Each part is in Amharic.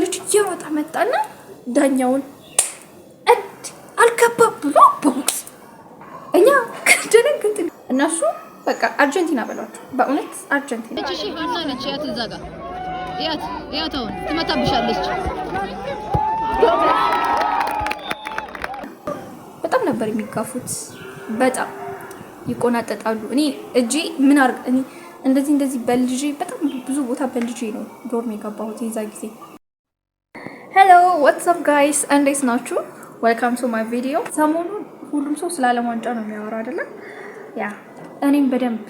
ልጅ እየሮጠ መጣና ዳኛውን አልገባም ብሎ ቦክስ እኛ ከደነገጥን እነሱ በቃ አርጀንቲና በሏት በእውነት አርጀንቲና እቺ ሀና ነች ያት እዛ ጋር ያት አሁን ትመታብሻለች በጣም ነበር የሚጋፉት በጣም ይቆናጠጣሉ እኔ እጂ ምን አርግ እኔ እንደዚህ በልጅ በጣም ብዙ ቦታ በልጅ ነው ዶርም የገባሁት የዛ ጊዜ ሄሎ ዋትስ አፕ ጋይስ እንዴት ናችሁ ዌልካም ቱ ማይ ቪዲዮ ሰሞኑን ሁሉም ሰው ስለ ዓለም ዋንጫ ነው የሚያወራው አይደለ ያ እኔም በደንብ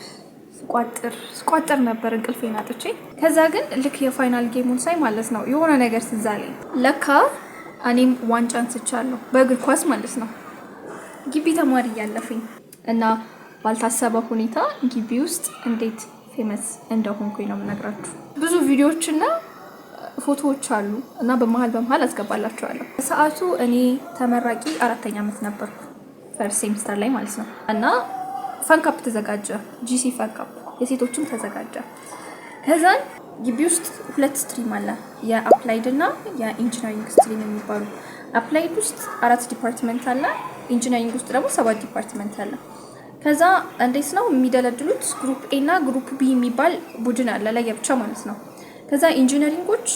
ስቋጥር ነበር እንቅልፌን አጥቼ ከዛ ግን ልክ የፋይናል ጌሙን ሳይ ማለት ነው የሆነ ነገር ትዛለኝ ለካ እኔም ዋንጫ አንስቻለሁ በእግር ኳስ ማለት ነው ግቢ ተማሪ ያለፈኝ እና ባልታሰበ ሁኔታ ግቢ ውስጥ እንዴት ፌመስ እንደሆንኩኝ ነው የምነግራችሁ ብዙ ቪዲዮዎችና ፎቶዎች አሉ እና በመሃል አስገባላችኋለሁ ሰዓቱ እኔ ተመራቂ 4ኛ ዓመት ነበርኩ ፈርስት ሴሚስተር ላይ ማለት ነው እና ፈንካፕ ተዘጋጀ ጂሲ ፈንካፕ የሴቶችም ተዘጋጀ ከዛን ግቢ ውስጥ ሁለት ስትሪም አለ የአፕላይድ እና የኢንጂነሪንግ ስትሪም የሚባሉ አፕላይድ ውስጥ 4 ዲፓርትመንት አለ ኢንጂነሪንግ ውስጥ ደግሞ 7 ዲፓርትመንት አለ ከዛ እንዴት ነው የሚደለድሉት ግሩፕ ኤ እና ግሩፕ ቢ የሚባል ቡድን አለ ለየብቻ ማለት ነው ከዛ ኢንጂነሪንጎች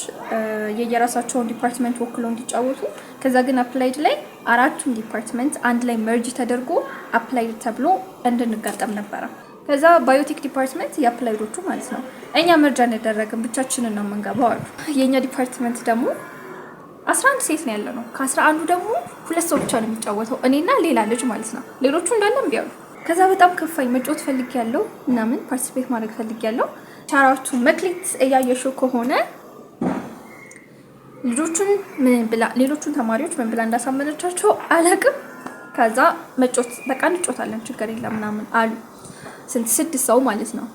የየራሳቸውን ዲፓርትመንት ወክለው እንዲጫወቱ ከዛ ግን አፕላይድ ላይ አራቱም ዲፓርትመንት አንድ ላይ መርጅ ተደርጎ አፕላይድ ተብሎ እንድንጋጠም ነበር ከዛ ባዮቴክ ዲፓርትመንት የአፕላይዶቹ ማለት ነው እኛ መርጃ እንደደረግን ብቻችንን ነው መንገባው አሉ የኛ ዲፓርትመንት ደግሞ 11 ሴት ነው ያለው ከ11 ደግሞ ሁለት ሰው ብቻ ነው የሚጫወተው እኔና ሌላ ልጅ ማለት ነው ሌሎቹ እንዳለም ቢያሉ ከዛ በጣም ከፋኝ መጫወት ፈልግ ያለው እና ምን ፓርቲሲፔት ማድረግ ፈልግ ያለው ቻራቱ መክሊት እያየሽው ከሆነ ሌሎቹን ተማሪዎች ምን ብላ እንዳሳመነቻቸው አላቅም ከዛ መጫወት በቃ እንጫወታለን ችግር የለም ምናምን አሉ ስንት 6 ሰው ማለት ነው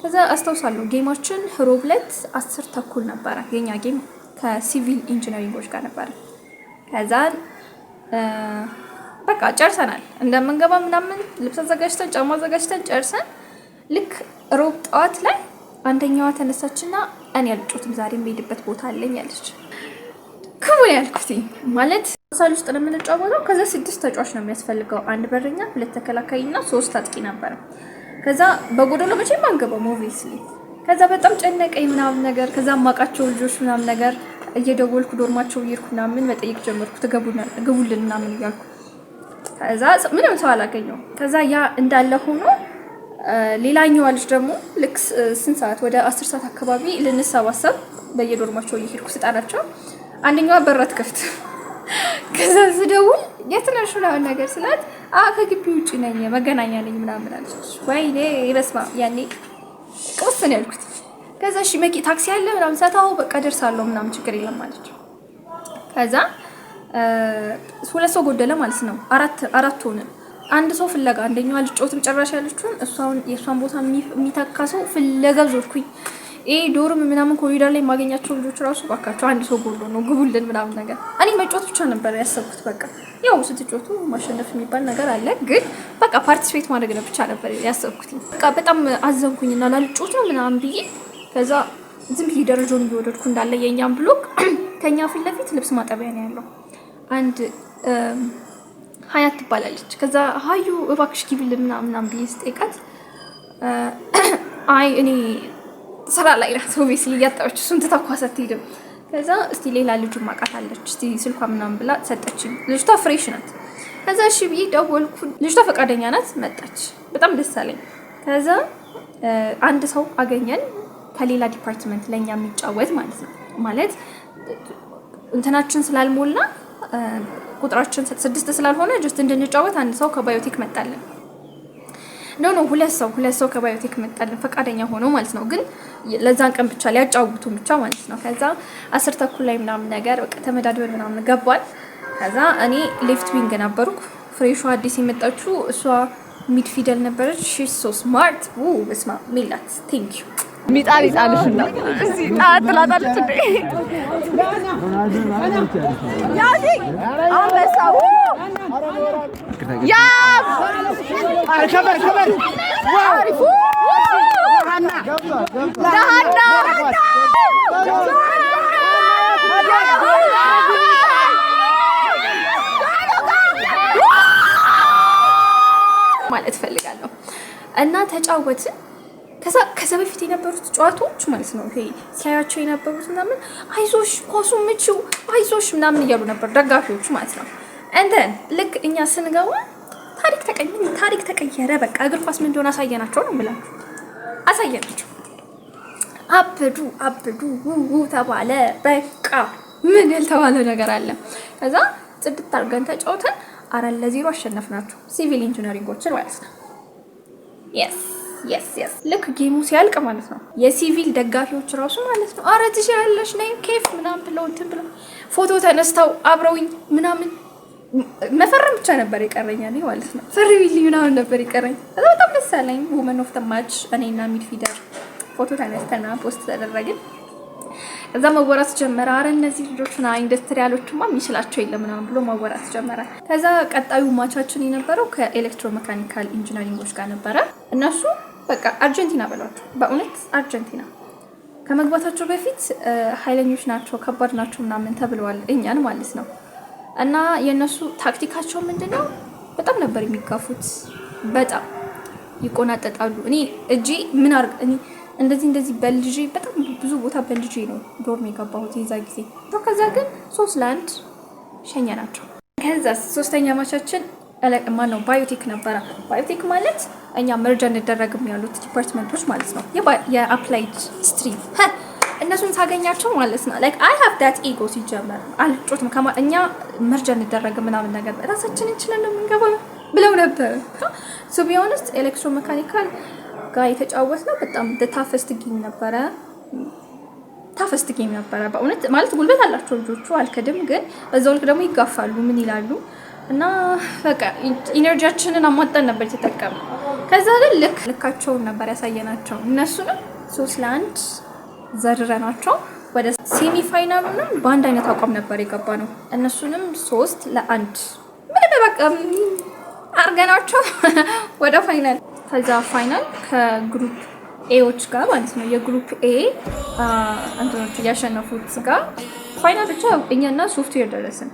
ከዛ አስተውሳለሁ ጌማችን ሮብለት 10 ተኩል ነበረ የኛ ጌም ከሲቪል ኢንጂነሪንጎች ጋር ነበረ ከዛ በቃ ጨርሰናል እንደምንገባ ምናምን ልብስ አዘጋጅተን ጫማ አዘጋጅተን ጨርሰን ልክ ሮብ ጠዋት ላይ አንደኛዋ ተነሳችና እኔ አልጮትም ዛሬ የምሄድበት ቦታ አለኝ አለች ከምን ያልኩት ማለት ሳል ውስጥ ነው የምንጫወተው ከዛ 6 ተጫዋች ነው የሚያስፈልገው አንድ በረኛ 2 ተከላካይና 3 አጥቂ ነበር ከዛ በጎደሎ መቼም አንገባም ኦብቪስሊ ከዛ በጣም ጨነቀኝ ምናምን ነገር ከዛ ማቃቸው ልጆች ምናምን ነገር እየደወልኩ ዶርማቸው ይርኩ ምናምን መጠየቅ ጀመርኩ ተገቡልን ምናምን እያልኩ ከዛ ምንም ሰው አላገኘው ከዛ ያ እንዳለ ሆኖ ሌላኛው ልጅ ደግሞ ልክ ስንት ሰዓት ወደ 10 ሰዓት አካባቢ ልንሰባሰብ በየዶርማቸው ይሄድኩ ስጣናቸው አንደኛው በራት ከፍት ከዛ ዝደውል የትነሽ ነው ነገር ስላት ከግቢ ውጪ ነኝ መገናኛ ነኝ ምናምን አለች ወይኔ ይበስማ ያኔ ቆስን ያልኩት ከዛ እሺ መኪ ታክሲ አለ ምናምን ሰታው በቃ ደርሳለሁ ምናምን ችግር የለም ማለት ከዛ ሁለት ሰው ጎደለ ማለት ነው አራት ሆነ አንድ ሰው ፍለጋ አንደኛው ልጅ መጨረሻ ያለችውን እሷን የሷን ቦታ የሚተካ ሰው ፍለጋ ዞርኩኝ ዶርም ምናምን ኮሪደር ላይ ማገኛቸው ልጆች ራሱ ባካቸው አንድ ሰው ጎሎ ነው ግቡልን ምናምን ነገር እኔ መጫወት ብቻ ነበር ያሰብኩት በቃ ያው ስትጫወቱ ማሸነፍ የሚባል ነገር አለ ግን በቃ ፓርቲሲፔት ማድረግ ነው ብቻ ነበር ያሰብኩት በቃ በጣም አዘንኩኝና ላልጮት ነው ምናምን ብዬ ከዛ ዝም ብዬ ደረጃውን እየወደድኩ እንዳለ የኛም ብሎክ ከኛ ፊት ለፊት ልብስ ማጠቢያ ነው ያለው አንድ ሀያት ትባላለች ከዛ ሀዩ እባክሽ ግቢልን ምናምን ብዬ ስጠይቃት አይ እኔ ስራ ላይ ናት ኦብቪስሊ እያጣች እሱን ተተኳሰት ሄድም ከዛ እስቲ ሌላ ልጅ ማቃት አለች እስቲ ስልኳ ምናምን ብላ ሰጠችኝ ልጅቷ ፍሬሽ ናት ከዛ እሺ ብዬ ደወልኩ ልጅቷ ፈቃደኛ ናት መጣች በጣም ደስ አለኝ ከዛ አንድ ሰው አገኘን ከሌላ ዲፓርትመንት ለኛ የሚጫወት ማለት ነው ማለት እንትናችን ስላልሞላ ቁጥራችን 6 ስላልሆነ ጀስት እንድንጫወት አንድ ሰው ከባዮቴክ መጣልን ኖ ሁለት ሰው ከባዮቴክ መጣልን ፈቃደኛ ሆኖ ማለት ነው ግን ለዛን ቀን ብቻ ሊያጫውቱ ብቻ ማለት ነው ከዛ 10 ተኩል ላይ ምናምን ነገር በቃ ተመዳድበን ምናምን ገባን ከዛ እኔ ሌፍት ዊንግ ነበርኩ ፍሬሹ አዲስ የመጣችው እሷ ሚድ ፊደል ነበረች ሺ ሶ ስማርት በስማ ሚላት ቴንክ ዩ ሚጣል ይጣልሽና እዚህ ጣጥላጣለች እንዴ ያዚ አንበሳው ያ ከበር አሪፉ ዳሃና እና ተጫወትን። ከዛ በፊት የነበሩት ጨዋታዎች ማለት ነው ይሄ ሲያያቸው የነበሩት ምናምን አይዞሽ ኳሱ ምችው አይዞሽ ምናምን እያሉ ነበር ደጋፊዎቹ ማለት ነው። እንደን ልክ እኛ ስንገባ ታሪክ ተቀየረ። በቃ እግር ኳስ ምን እንደሆነ አሳየናቸው ነው ብላችሁ አሳየናቸው። አብዱ ውው ተባለ። በቃ ምን ያልተባለ ነገር አለ? ከዛ ጽድት አድርገን ተጫውተን 4-0 አሸነፍናቸው ሲቪል ኢንጂነሪንጎችን ማለት ነው። yes ልክ ጌሙ ሲያልቅ ማለት ነው የሲቪል ደጋፊዎች ራሱ ማለት ነው አረ ትችላለሽ ነይ ኬፍ ምናምን ብለው እንትን ብለው ፎቶ ተነስተው አብረውኝ ምናምን መፈረም ብቻ ነበር የቀረኛል ማለት ነው። ፈርሚልኝ ምናምን ነበር የቀረኝ። በጣም ደስ አለኝ። ውመን ኦፍ ዘ ማች እኔና ሚድፊልደር ፎቶ ተነስተና ፖስት ተደረግን። እዛ መወራት ጀመረ። አረ እነዚህ ልጆችና ኢንዱስትሪያሎችማ የሚችላቸው የለም ምናምን ብሎ መወራት ጀመረ። ከዛ ቀጣዩ ማቻችን የነበረው ከኤሌክትሮሜካኒካል ኢንጂነሪንጎች ጋር ነበረ። እነሱ በቃ አርጀንቲና በሏቸው። በእውነት አርጀንቲና ከመግባታቸው በፊት ኃይለኞች ናቸው፣ ከባድ ናቸው ምናምን ተብለዋል እኛን ማለት ነው። እና የነሱ ታክቲካቸው ምንድነው? በጣም ነበር የሚጋፉት። በጣም ይቆናጠጣሉ። እኔ እጂ ምን አርግ እኔ እንደዚህ በልጅ በጣም ብዙ ቦታ በልጅ ነው ዶርም የገባሁት የዛ ጊዜ። ከዛ ግን 3-1 ሸኘናቸው። ከዛ ሶስተኛ ማቻችን ማነው ባዮቴክ ነበረ። ባዮቴክ ማለት እኛ መርጃ እንደረግም ያሉት ዲፓርትመንቶች ማለት ነው። የአፕላይድ ስትሪም እነሱን ታገኛቸው ማለት ነው። ላይክ አይ ሃቭ ዳት ኢጎ ሲጀመር አልጮትም እኛ መርጃ እንደረግ ምናምን ነገር ራሳችንን እንችላለን የምንገባው ብለው ነበር። ሶ ቢሆንስ ኤሌክትሮሜካኒካል ጋር የተጫወትነው በጣም ታፈስት ጌም ነበረ። በእውነት ማለት ጉልበት አላቸው ልጆቹ አልከድም፣ ግን በዛው ልክ ደግሞ ይጋፋሉ ምን ይላሉ እና በቃ ኢነርጂያችንን አሟጠን ነበር የተጠቀምነው። ከዛ ግን ልካቸውን ነበር ያሳየናቸው። እነሱንም 3-1 ዘርረናቸው ወደ ሴሚ ፋይናሉንም በአንድ አይነት አቋም ነበር የገባ ነው። እነሱንም 3-1 ምን በቃ አርገናቸው ወደ ፋይናል። ከዛ ፋይናል ከግሩፕ ኤዎች ጋር ማለት ነው የግሩፕ ኤ አንተኖች ያሸነፉት ጋር ፋይናል ብቻ እኛና ሶፍትዌር ደረስን።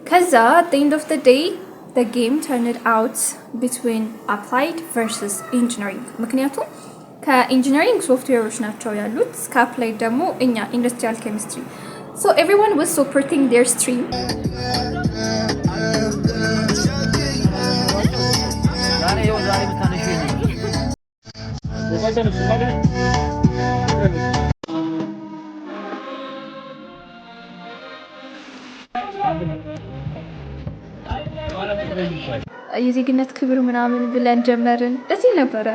ከዛ at the end of the day the game turned out between applied versus engineering ምክንያቱም ከኢንጂነሪንግ ሶፍትዌሮች ናቸው ያሉት፣ ከአፕላይድ ደግሞ እኛ ኢንዱስትሪያል ኬሚስትሪ። so everyone was supporting their stream. የዜግነት ክብር ምናምን ብለን ጀመርን። ደስ ይል ነበረ።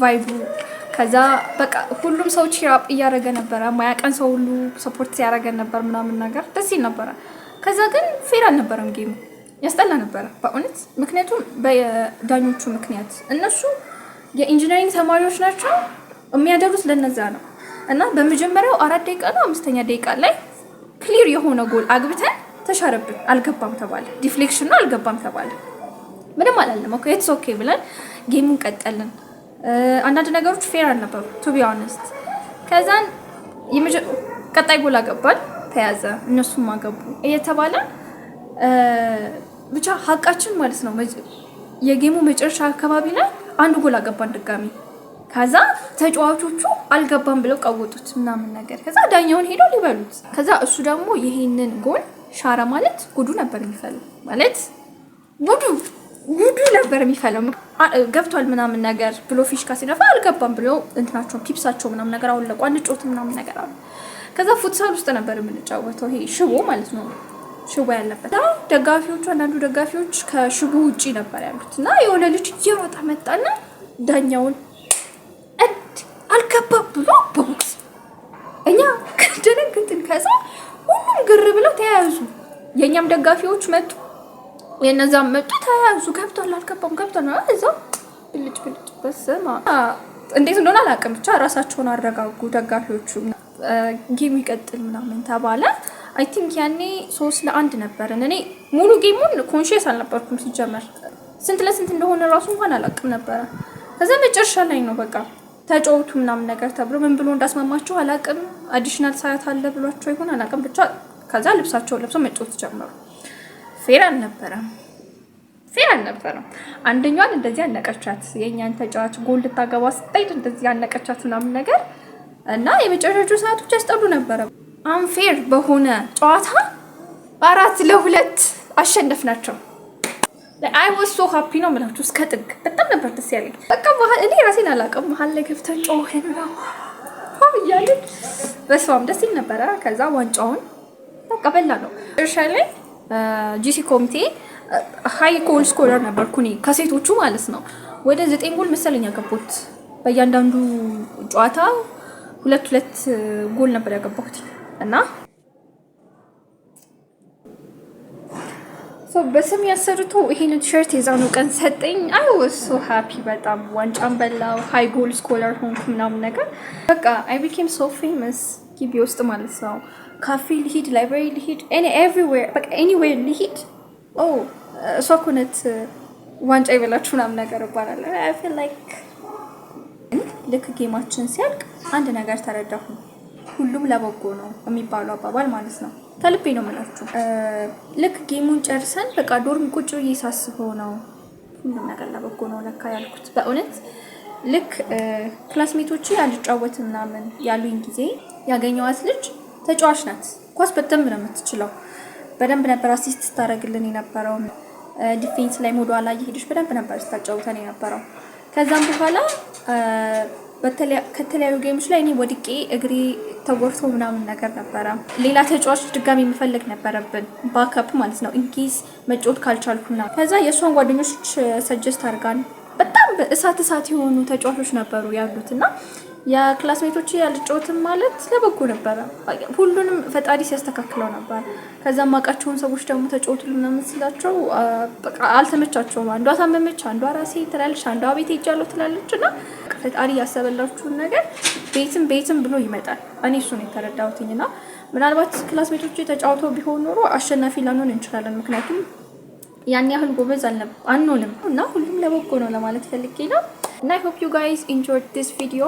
ቫይቡ ከዛ በቃ ሁሉም ሰው ቺራፕ እያደረገ ነበረ። ማያቀን ሰው ሁሉ ሰፖርት ሲያደርገን ነበር ምናምን ነገር ደስ ይል ነበረ። ከዛ ግን ፌር አልነበረም ጌሙ፣ ያስጠላ ነበረ በእውነት። ምክንያቱም በዳኞቹ ምክንያት እነሱ የኢንጂነሪንግ ተማሪዎች ናቸው፣ የሚያደሩት ለነዛ ነው። እና በመጀመሪያው 4 ደቂቃ ነው 5ኛ ደቂቃ ላይ ክሊር የሆነ ጎል አግብተን ተሻረብን። አልገባም ተባለ፣ ዲፍሌክሽን ነው አልገባም ተባለ። ምንም አላለም። ኦኬ ኢትስ ኦኬ ብለን ጌሙን ቀጠልን። አንዳንድ ነገሮች ፌር አልነበሩ ቱ ቢ ኦነስት። ከዛን ቀጣይ ጎል አገባን፣ ተያዘ፣ እነሱም አገቡ እየተባለ ብቻ ሀቃችን ማለት ነው። የጌሙ መጨረሻ አካባቢ ላይ አንድ ጎል አገባን ድጋሚ። ከዛ ተጫዋቾቹ አልገባም ብለው ቀወጡት ምናምን ነገር። ከዛ ዳኛውን ሄደው ሊበሉት። ከዛ እሱ ደግሞ ይሄንን ጎል ሻራ ማለት ጉዱ ነበር የሚፈለው ማለት ጉዱ ነበር የሚፈለው። ገብቷል ምናምን ነገር ብሎ ፊሽካ ሲነፋ አልገባም ብሎ እንትናቸው ፒፕሳቸው ምናምን ነገር አወለቁ። አንጮት ምናምን ነገር አለ። ከዛ ፉትሳል ውስጥ ነበር የምንጫወተው፣ ይሄ ሽቦ ማለት ነው፣ ሽቦ ያለበት። ደጋፊዎቹ አንዳንዱ ደጋፊዎች ከሽቦ ውጪ ነበር ያሉት እና የሆነ ልጅ እየሮጠ መጣና ዳኛውን ተያያዙ። የኛም ደጋፊዎች መጡ፣ የነዛም መጡ፣ ተያያዙ። ገብቷል አልገባም ገብቷል እዛው ብልጭ ብልጭ። በስማ እንዴት እንደሆነ አላውቅም፣ ብቻ ራሳቸውን አረጋጉ ደጋፊዎቹ። ጌሙ ይቀጥል ምናምን ተባለ። አይ ቲንክ ያኔ 3-1 ነበርን። እኔ ሙሉ ጌሙን ኮንሺየስ አልነበርኩም ሲጀመር፣ ስንት ለስንት እንደሆነ ራሱ እንኳን አላውቅም ነበረ። ከዛ መጨረሻ ላይ ነው በቃ ተጫወቱ ምናምን ነገር ተብሎ ምን ብሎ እንዳስማማቸው አላውቅም። አዲሽናል ሰዓት አለ ብሏቸው ይሆን አላውቅም። ብቻ ከዛ ልብሳቸውን ለብሰው መጫወት ጀመሩ። ፌር አልነበረም። አንደኛዋን እንደዚህ አነቀቻት፣ የኛን ተጫዋች ጎል ልታገባ ስትሄድ እንደዚህ አነቀቻት ምናምን ነገር እና የመጨረሻዎቹ ሰዓቶች ያስጠሉ ነበረ። አንፌር በሆነ ጨዋታ 4-2 አሸነፍናቸው። አይ ዋስ ሶ ሃፒ ነው የምላችሁ፣ እስከ ጥግ በጣም ነበር ደስ ያለኝ። በቃ እኔ ራሴን አላውቅም፣ መሀል ላይ ገብተን ጮኸን ነው እያልን በስማም ደስ ይል ነበረ። ከዛ ዋንጫውን በቃ በላ ነው። እርሻ ላይ ጂሲ ኮሚቴ ሃይ ጎል ስኮረር ነበርኩ እኔ ከሴቶቹ ማለት ነው። ወደ 9 ጎል መሰለኝ ያገባሁት። በእያንዳንዱ ጨዋታ 2 ጎል ነበር ያገባሁት እና በስም ያሰርቶ ይሄንን ቲሸርት የዛኑ ቀን ሰጠኝ። አይ ዋስ ሶ ሃፒ በጣም ዋንጫን በላው፣ ሃይ ጎል ስኮለር ሆንኩ ምናምን ነገር በቃ አይ ቢኬም ሶ ፌመስ ግቢ ውስጥ ማለት ነው። ካፌ ልሂድ፣ ላይብራሪ ልሂድ፣ ኤቭሪዌር በቃ ኤኒዌር ልሂድ እሷ እኮ ናት ዋንጫ ይበላችሁ ምናምን ነገር እባላለሁ። አይ ፊል ላይክ ልክ ጌማችን ሲያልቅ አንድ ነገር ተረዳሁ። ሁሉም ለበጎ ነው የሚባለው አባባል ማለት ነው። ከልቤ ነው የምላችሁ። ልክ ጌሙን ጨርሰን በቃ ዶርም ቁጭ ብዬ ሳስበው ነው ሁሉም ነገር ለበጎ ነው ለካ ያልኩት። በእውነት ልክ ክላስሜቶቼ ያልጫወት ምናምን ያሉኝ ጊዜ ያገኘዋት ልጅ ተጫዋች ናት። ኳስ በደንብ ነው የምትችለው። በደንብ ነበር አሲስት ስታደርግልን የነበረው። ዲፌንስ ላይ ሞዷ ላይ እየሄደች በደንብ ነበር ስታጫውተን የነበረው። ከዛም በኋላ ከተለያዩ ጌሞች ላይ እኔ ወድቄ እግሬ ተጎርቶ ምናምን ነገር ነበረ። ሌላ ተጫዋች ድጋሚ መፈለግ ነበረብን፣ ባክአፕ ማለት ነው፣ ኢንኬዝ መጫወት ካልቻልኩና። ከዛ የእሷን ጓደኞች ሰጀስት አድርጋን በጣም እሳት የሆኑ ተጫዋቾች ነበሩ ያሉት እና የክላስሜቶች ያልጫወትም ማለት ለበጎ ነበረ። ሁሉንም ፈጣሪ ሲያስተካክለው ነበር። ከዛም ማቃቸውን ሰዎች ደግሞ ተጫወቱ ምናምን ስላቸው በቃ አልተመቻቸውም። አንዷ ታመመች፣ አንዷ ራሴ ትላለች፣ አንዷ ቤት ሄጃለሁ ትላለች እና ፈጣሪ ያሰበላችሁን ነገር ቤትም ብሎ ይመጣል። እኔ እሱን የተረዳሁትኝ እና ምናልባት ክላስሜቶች ተጫውተው ቢሆን ኖሮ አሸናፊ ላንሆን እንችላለን። ምክንያቱም ያን ያህል ጎበዝ አንሆንም እና ሁሉም ለበጎ ነው ለማለት ፈልጌ ነው። እና I hope you guys enjoyed this video።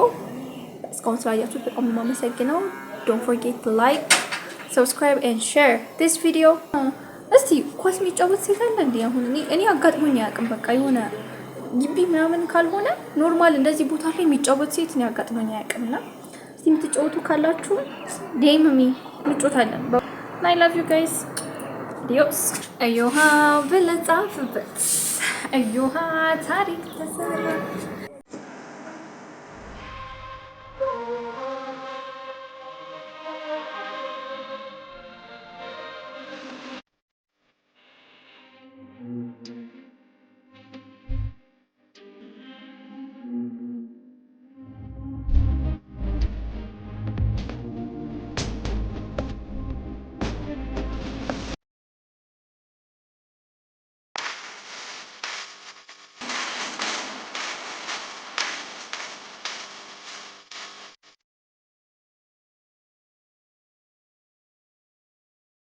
እስካሁን ስላያችሁት በጣም የማመሰግነው። Don't forget to like, subscribe and share this video። እስቲ ኳስ የሚጫወት ሴት አለ እንዴ? አሁን እኔ አጋጥሞኝ አያውቅም። በቃ የሆነ ግቢ ምናምን ካልሆነ ኖርማል እንደዚህ ቦታ ላይ የሚጫወት ሴት እኔ አጋጥሞኝ አያውቅም። እና እስቲ የምትጫወቱ ካላችሁ ዴምሚ እንጫወታለን። I love you guys። Adios። አዮሃ ብለህ ጻፍበት፣ አዮሃ ታሪክ ተሰራ።